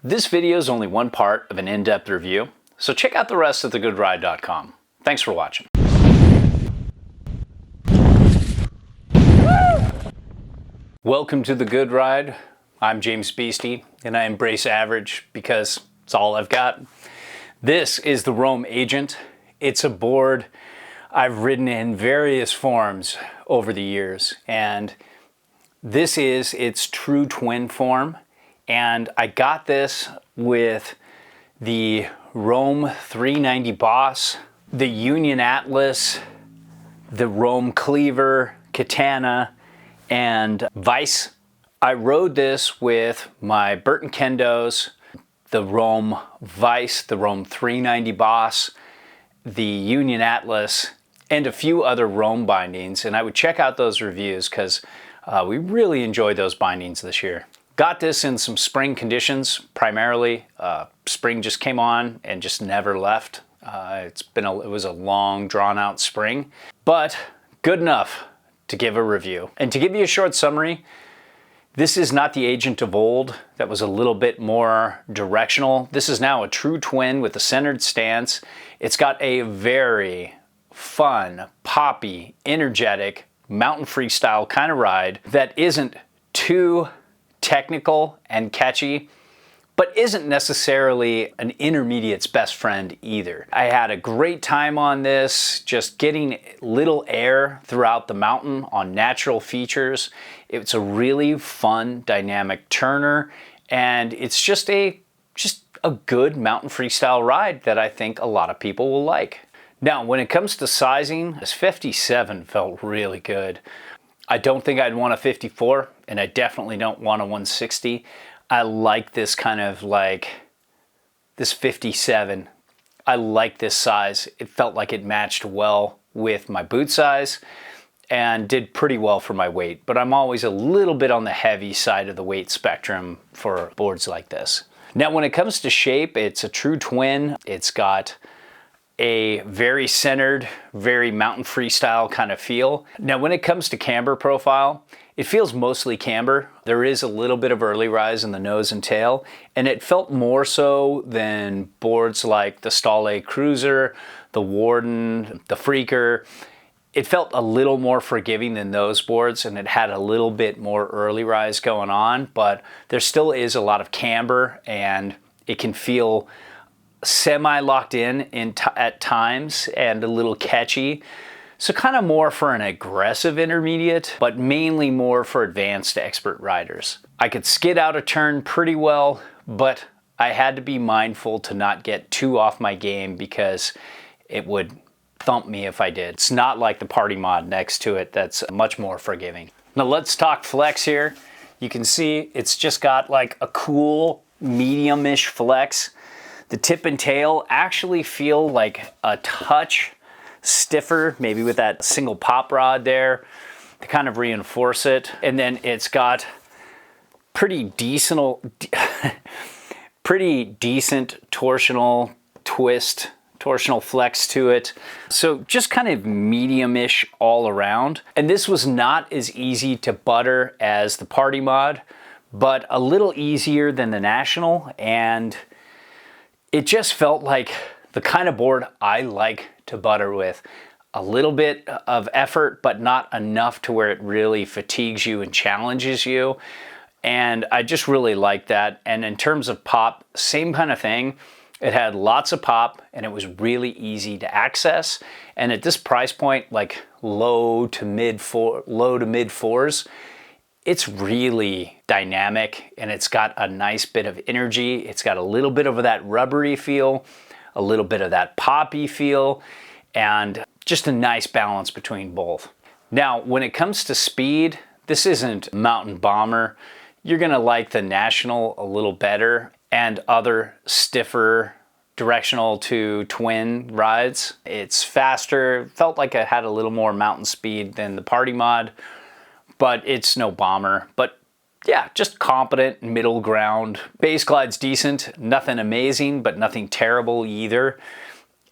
This video is only one part of an in-depth review, so check out the rest at thegoodride.com. Thanks for watching. Welcome to The Good Ride. I'm James Beastie, and I embrace average because it's all I've got. This is the Rome Agent. It's a board I've ridden in various forms over the years, and this is its true twin form. And I got this with the Rome 390 Boss, the Union Atlas, the Rome Cleaver, Katana, and Vice. I rode this with my Burton Kendos, the Rome Vice, the Rome 390 Boss, the Union Atlas, and a few other Rome bindings. And I would check out those reviews because we really enjoyed those bindings this year. Got this in some spring conditions, primarily. Spring just came on and just never left. It was a long, drawn-out spring, but good enough to give a review. And to give you a short summary, this is not the Agent of old that was a little bit more directional. This is now a true twin with a centered stance. It's got a very fun, poppy, energetic, mountain freestyle kind of ride that isn't too technical and catchy, but isn't necessarily an intermediate's best friend either. I had a great time on this, just getting little air throughout the mountain on natural features. It's a really fun, dynamic turner, and it's just a good mountain freestyle ride that I think a lot of people will like. Now, when it comes to sizing, this 57 felt really good. I don't think I'd want a 54, and I definitely don't want a 160. I like this kind of like, this 57. I like this size. It felt like it matched well with my boot size and did pretty well for my weight, but I'm always a little bit on the heavy side of the weight spectrum for boards like this. Now, when it comes to shape, it's a true twin. It's got a very centered, very mountain freestyle kind of feel. Now, when it comes to camber profile, it feels mostly camber. There is a little bit of early rise in the nose and tail, and it felt more so than boards like the Stale Cruiser, the Warden, the Freaker. It felt a little more forgiving than those boards, and it had a little bit more early rise going on, but there still is a lot of camber, and it can feel semi-locked in at times and a little catchy. So kind of more for an aggressive intermediate, but mainly more for advanced expert riders. I could skid out a turn pretty well, but I had to be mindful to not get too off my game because it would thump me if I did. It's not like the party mod next to it that's much more forgiving. Now let's talk flex here. You can see it's just got like a cool medium-ish flex. The tip and tail actually feel like a touch stiffer, maybe with that single pop rod there to kind of reinforce it. And then it's got pretty decent torsional twist, torsional flex to it. So just kind of medium-ish all around. And this was not as easy to butter as the party mod, but a little easier than the National, and it just felt like the kind of board I like to butter with. A little bit of effort, but not enough to where it really fatigues you and challenges you. And I just really like that. And in terms of pop, same kind of thing. It had lots of pop, and it was really easy to access. And at this price point, like low to mid fours, it's really dynamic, and it's got a nice bit of energy. It's got a little bit of that rubbery feel, a little bit of that poppy feel, and just a nice balance between both. Now, when it comes to speed, this isn't Mountain Bomber. You're gonna like the National a little better and other stiffer directional to twin rides. It's faster, felt like it had a little more mountain speed than the party mod, but it's no bomber. But yeah, just competent middle ground. Base glide's decent, nothing amazing, but nothing terrible either.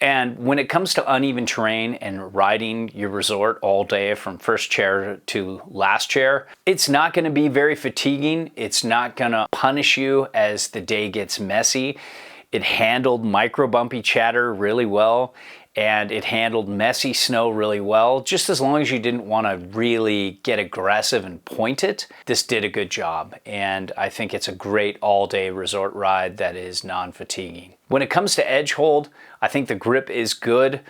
And when it comes to uneven terrain and riding your resort all day from first chair to last chair, it's not going to be very fatiguing. It's not going to punish you as the day gets messy. It handled micro bumpy chatter really well, and it handled messy snow really well. Just as long as you didn't want to really get aggressive and point it, this did a good job. And I think it's a great all-day resort ride that is non-fatiguing. When it comes to edge hold, I think the grip is good.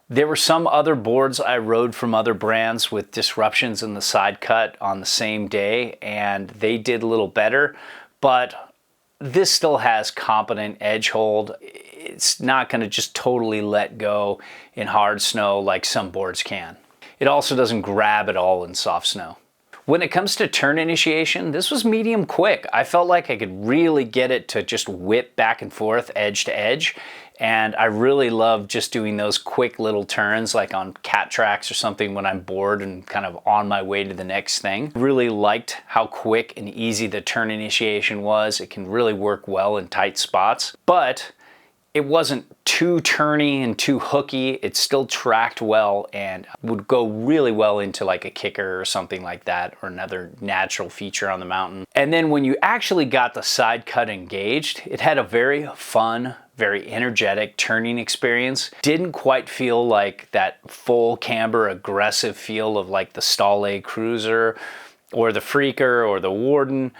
There were some other boards I rode from other brands with disruptions in the side cut on the same day, and they did a little better, but this still has competent edge hold. It's not going to just totally let go in hard snow like some boards can. It also doesn't grab at all in soft snow. When it comes to turn initiation, this was medium quick. I felt like I could really get it to just whip back and forth, edge to edge. And I really love just doing those quick little turns like on cat tracks or something when I'm bored and kind of on my way to the next thing. Really liked how quick and easy the turn initiation was. It can really work well in tight spots, but it wasn't too turny and too hooky. It still tracked well and would go really well into like a kicker or something like that, or another natural feature on the mountain. And then when you actually got the side cut engaged, it had a very fun, very energetic turning experience. Didn't quite feel like that full camber aggressive feel of like the Stall Cruiser or the Freaker or the Warden,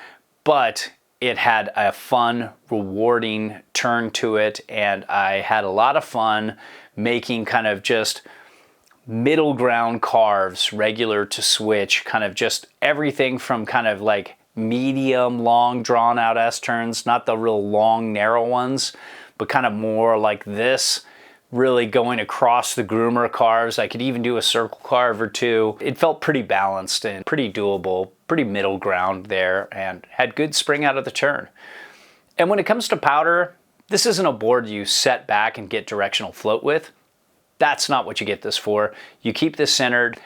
but it had a fun, rewarding turn to it, and I had a lot of fun making kind of just middle ground carves, regular to switch, kind of just everything from kind of like medium, long, drawn out S-turns, not the real long, narrow ones, but kind of more like this, really going across the groomer carves. I could even do a circle carve or two. It felt pretty balanced and pretty doable, pretty middle ground there, and had good spring out of the turn. And when it comes to powder, this isn't a board you set back and get directional float with. That's not what you get this for. You keep this centered.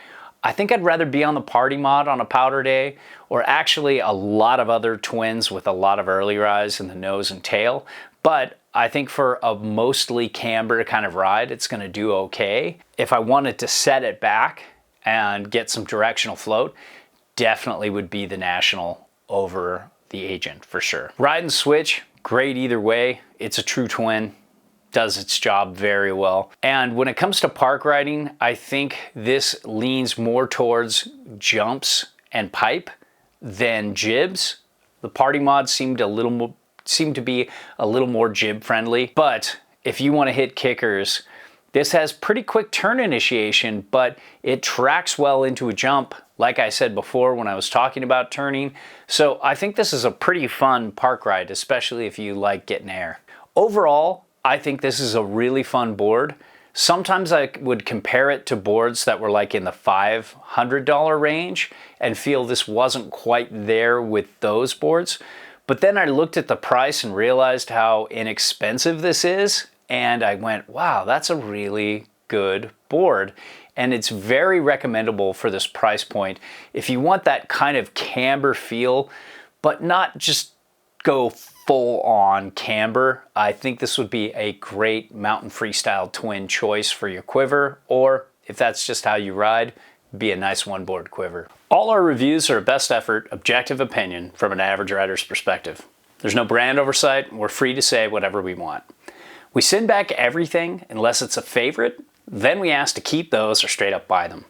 I think I'd rather be on the party mod on a powder day, or actually a lot of other twins with a lot of early rise in the nose and tail. But I think for a mostly camber kind of ride, it's going to do okay. If I wanted to set it back and get some directional float, definitely would be the National over the Agent for sure. Ride and switch, great either way. It's a true twin, does its job very well. And when it comes to park riding, I think this leans more towards jumps and pipe than jibs. The party mods seem to be a little more jib friendly, but if you want to hit kickers, this has pretty quick turn initiation, but it tracks well into a jump, like I said before when I was talking about turning. So I think this is a pretty fun park ride, especially if you like getting air. Overall, I think this is a really fun board. Sometimes I would compare it to boards that were like in the $500 range and feel this wasn't quite there with those boards. But then I looked at the price and realized how inexpensive this is, and I went, wow, that's a really good board. And it's very recommendable for this price point. If you want that kind of camber feel, but not just go full on camber, I think this would be a great mountain freestyle twin choice for your quiver, or if that's just how you ride, be a nice one board quiver. All our reviews are a best effort, objective opinion from an average rider's perspective. There's no brand oversight, and we're free to say whatever we want. We send back everything unless it's a favorite, then we ask to keep those or straight up buy them.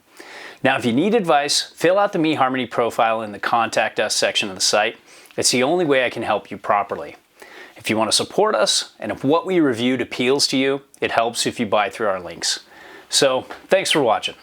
Now, if you need advice, fill out the eHarmony profile in the Contact Us section of the site. It's the only way I can help you properly. If you want to support us, and if what we reviewed appeals to you, it helps if you buy through our links. So, thanks for watching.